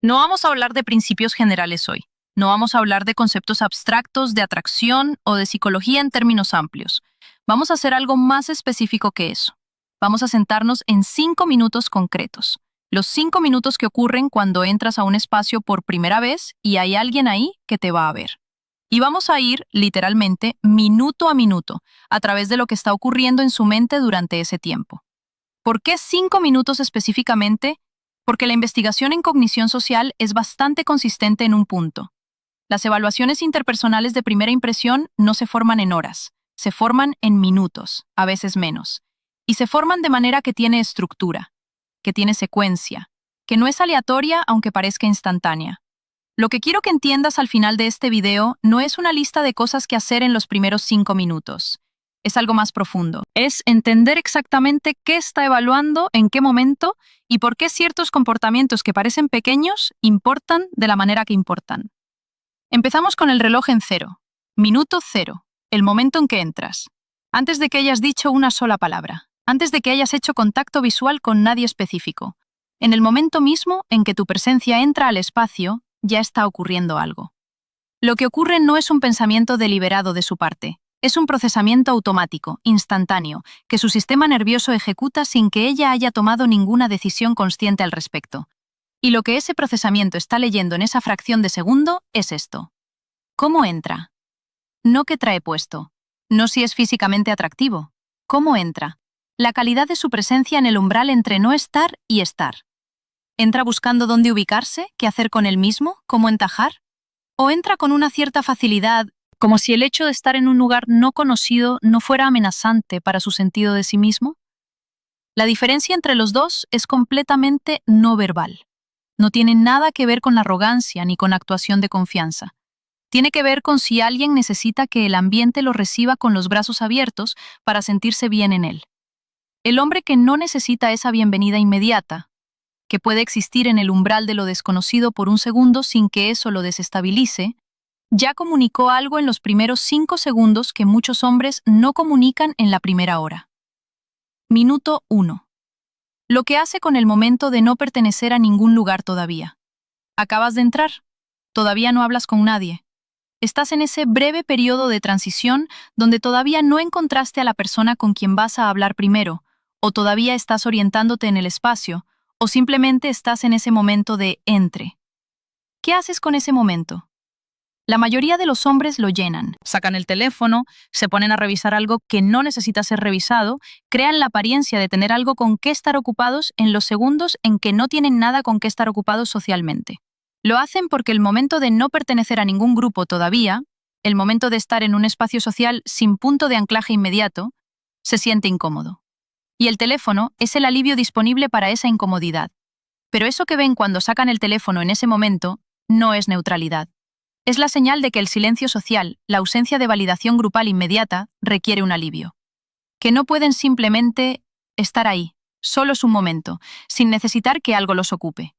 No vamos a hablar de principios generales hoy. No vamos a hablar de conceptos abstractos, de atracción o de psicología en términos amplios. Vamos a hacer algo más específico que eso. Vamos a sentarnos en 5 minutos concretos. Los 5 minutos que ocurren cuando entras a un espacio por primera vez y hay alguien ahí que te va a ver. Y vamos a ir, literalmente, minuto a minuto, a través de lo que está ocurriendo en su mente durante ese tiempo. ¿Por qué 5 minutos específicamente? Porque la investigación en cognición social es bastante consistente en un punto. Las evaluaciones interpersonales de primera impresión no se forman en horas, se forman en minutos, a veces menos. Y se forman de manera que tiene estructura, que tiene secuencia, que no es aleatoria aunque parezca instantánea. Lo que quiero que entiendas al final de este video no es una lista de cosas que hacer en los primeros 5 minutos. Es algo más profundo. Es entender exactamente qué está evaluando, en qué momento y por qué ciertos comportamientos que parecen pequeños importan de la manera que importan. Empezamos con el reloj en cero. Minuto cero, el momento en que entras. Antes de que hayas dicho una sola palabra. Antes de que hayas hecho contacto visual con nadie específico. En el momento mismo en que tu presencia entra al espacio, ya está ocurriendo algo. Lo que ocurre no es un pensamiento deliberado de su parte. Es un procesamiento automático, instantáneo, que su sistema nervioso ejecuta sin que ella haya tomado ninguna decisión consciente al respecto. Y lo que ese procesamiento está leyendo en esa fracción de segundo es esto. ¿Cómo entra? No qué trae puesto. No si es físicamente atractivo. ¿Cómo entra? La calidad de su presencia en el umbral entre no estar y estar. ¿Entra buscando dónde ubicarse, qué hacer con él mismo, cómo encajar? ¿O entra con una cierta facilidad, como si el hecho de estar en un lugar no conocido no fuera amenazante para su sentido de sí mismo? La diferencia entre los dos es completamente no verbal. No tiene nada que ver con arrogancia ni con actuación de confianza. Tiene que ver con si alguien necesita que el ambiente lo reciba con los brazos abiertos para sentirse bien en él. El hombre que no necesita esa bienvenida inmediata, que puede existir en el umbral de lo desconocido por un segundo sin que eso lo desestabilice, ya comunicó algo en los primeros 5 segundos que muchos hombres no comunican en la primera hora. Minuto 1. Lo que hace con el momento de no pertenecer a ningún lugar todavía. Acabas de entrar. Todavía no hablas con nadie. Estás en ese breve periodo de transición donde todavía no encontraste a la persona con quien vas a hablar primero, o todavía estás orientándote en el espacio, o simplemente estás en ese momento de entre. ¿Qué haces con ese momento? La mayoría de los hombres lo llenan. Sacan el teléfono, se ponen a revisar algo que no necesita ser revisado, crean la apariencia de tener algo con qué estar ocupados en los segundos en que no tienen nada con qué estar ocupados socialmente. Lo hacen porque el momento de no pertenecer a ningún grupo todavía, el momento de estar en un espacio social sin punto de anclaje inmediato, se siente incómodo. Y el teléfono es el alivio disponible para esa incomodidad. Pero eso que ven cuando sacan el teléfono en ese momento no es neutralidad. Es la señal de que el silencio social, la ausencia de validación grupal inmediata, requiere un alivio. Que no pueden simplemente estar ahí, solos un momento, sin necesitar que algo los ocupe.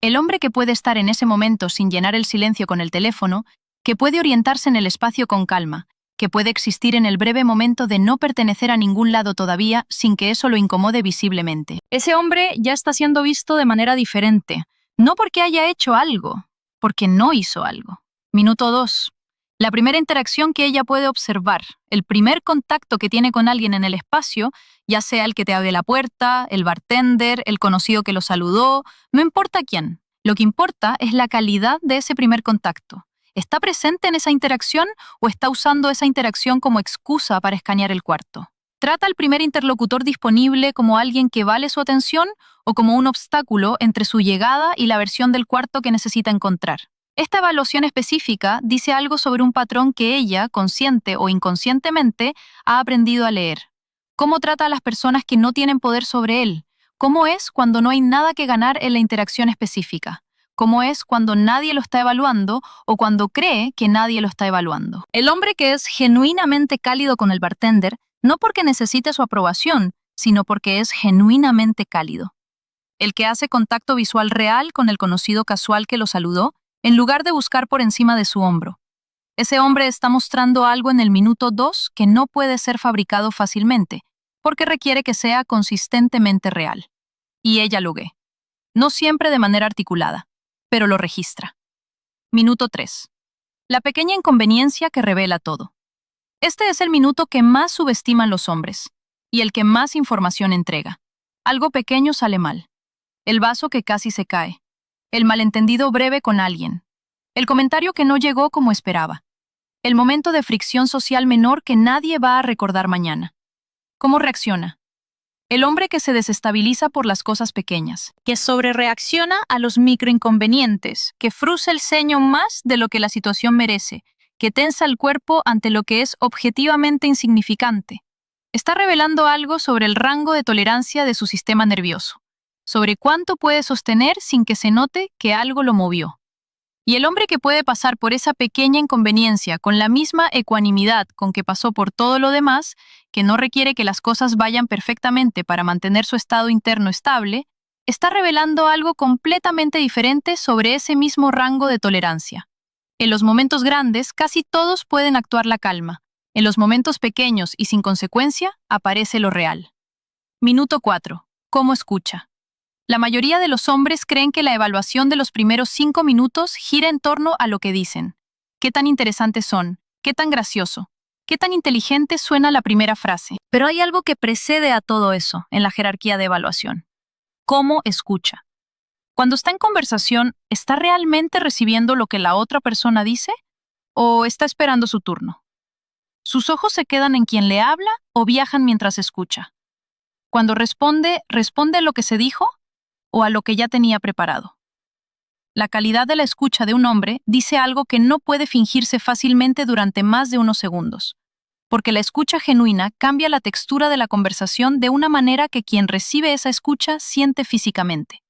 El hombre que puede estar en ese momento sin llenar el silencio con el teléfono, que puede orientarse en el espacio con calma, que puede existir en el breve momento de no pertenecer a ningún lado todavía sin que eso lo incomode visiblemente. Ese hombre ya está siendo visto de manera diferente, no porque haya hecho algo, porque no hizo algo. Minuto 2. La primera interacción que ella puede observar, el primer contacto que tiene con alguien en el espacio, ya sea el que te abre la puerta, el bartender, el conocido que lo saludó, no importa quién. Lo que importa es la calidad de ese primer contacto. ¿Está presente en esa interacción o está usando esa interacción como excusa para escanear el cuarto? ¿Trata al primer interlocutor disponible como alguien que vale su atención o como un obstáculo entre su llegada y la versión del cuarto que necesita encontrar? Esta evaluación específica dice algo sobre un patrón que ella, consciente o inconscientemente, ha aprendido a leer. ¿Cómo trata a las personas que no tienen poder sobre él? ¿Cómo es cuando no hay nada que ganar en la interacción específica? ¿Cómo es cuando nadie lo está evaluando o cuando cree que nadie lo está evaluando? El hombre que es genuinamente cálido con el bartender, no porque necesite su aprobación, sino porque es genuinamente cálido. El que hace contacto visual real con el conocido casual que lo saludó, en lugar de buscar por encima de su hombro. Ese hombre está mostrando algo en el minuto 2 que no puede ser fabricado fácilmente, porque requiere que sea consistentemente real. Y ella lo ve. No siempre de manera articulada. pero lo registra. Minuto 3. La pequeña inconveniencia que revela todo. Este es el minuto que más subestiman los hombres y el que más información entrega. Algo pequeño sale mal. El vaso que casi se cae. El malentendido breve con alguien. El comentario que no llegó como esperaba. El momento de fricción social menor que nadie va a recordar mañana. ¿Cómo reacciona? El hombre que se desestabiliza por las cosas pequeñas, que sobrereacciona a los microinconvenientes, que frunce el ceño más de lo que la situación merece, que tensa el cuerpo ante lo que es objetivamente insignificante. Está revelando algo sobre el rango de tolerancia de su sistema nervioso, sobre cuánto puede sostener sin que se note que algo lo movió. Y el hombre que puede pasar por esa pequeña inconveniencia con la misma ecuanimidad con que pasó por todo lo demás, que no requiere que las cosas vayan perfectamente para mantener su estado interno estable, está revelando algo completamente diferente sobre ese mismo rango de tolerancia. En los momentos grandes, casi todos pueden actuar la calma. En los momentos pequeños y sin consecuencia, aparece lo real. Minuto 4. ¿Cómo escucha? La mayoría de los hombres creen que la evaluación de los primeros 5 minutos gira en torno a lo que dicen. ¿Qué tan interesantes son? ¿Qué tan gracioso? ¿Qué tan inteligente suena la primera frase? Pero hay algo que precede a todo eso en la jerarquía de evaluación. ¿Cómo escucha? Cuando está en conversación, ¿está realmente recibiendo lo que la otra persona dice? ¿O está esperando su turno? ¿Sus ojos se quedan en quien le habla o viajan mientras escucha? Cuando responde, ¿responde a lo que se dijo o a lo que ya tenía preparado? La calidad de la escucha de un hombre dice algo que no puede fingirse fácilmente durante más de unos segundos, porque la escucha genuina cambia la textura de la conversación de una manera que quien recibe esa escucha siente físicamente.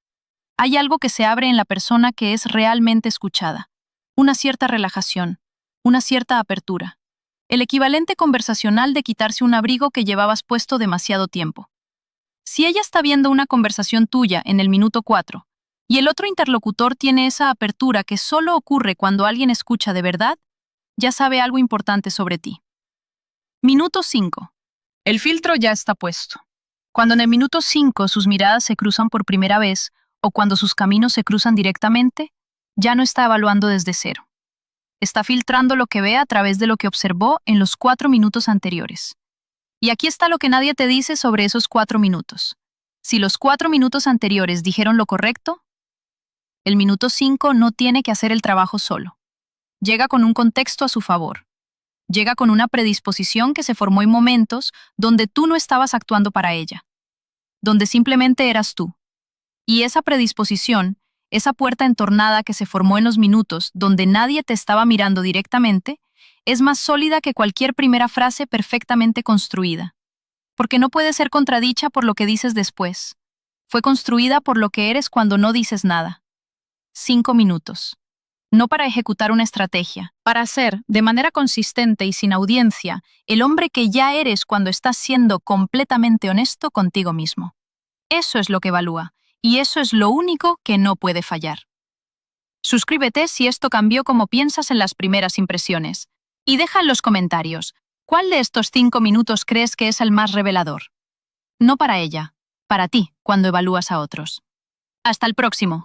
Hay algo que se abre en la persona que es realmente escuchada, una cierta relajación, una cierta apertura, el equivalente conversacional de quitarse un abrigo que llevabas puesto demasiado tiempo. Si ella está viendo una conversación tuya en el minuto 4 y el otro interlocutor tiene esa apertura que solo ocurre cuando alguien escucha de verdad, ya sabe algo importante sobre ti. Minuto 5. El filtro ya está puesto. Cuando en el minuto 5 sus miradas se cruzan por primera vez o cuando sus caminos se cruzan directamente, ya no está evaluando desde cero. Está filtrando lo que ve a través de lo que observó en los 4 minutos anteriores. Y aquí está lo que nadie te dice sobre esos 4 minutos. Si los 4 minutos anteriores dijeron lo correcto, el minuto 5 no tiene que hacer el trabajo solo. Llega con un contexto a su favor. Llega con una predisposición que se formó en momentos donde tú no estabas actuando para ella, donde simplemente eras tú. Y esa predisposición, esa puerta entornada que se formó en los minutos donde nadie te estaba mirando directamente, es más sólida que cualquier primera frase perfectamente construida, porque no puede ser contradicha por lo que dices después. Fue construida por lo que eres cuando no dices nada. 5 minutos. No para ejecutar una estrategia, para ser, de manera consistente y sin audiencia, el hombre que ya eres cuando estás siendo completamente honesto contigo mismo. Eso es lo que evalúa, y eso es lo único que no puede fallar. Suscríbete si esto cambió como piensas en las primeras impresiones. Y deja en los comentarios, ¿cuál de estos 5 minutos crees que es el más revelador? No para ella, para ti, cuando evalúas a otros. Hasta el próximo.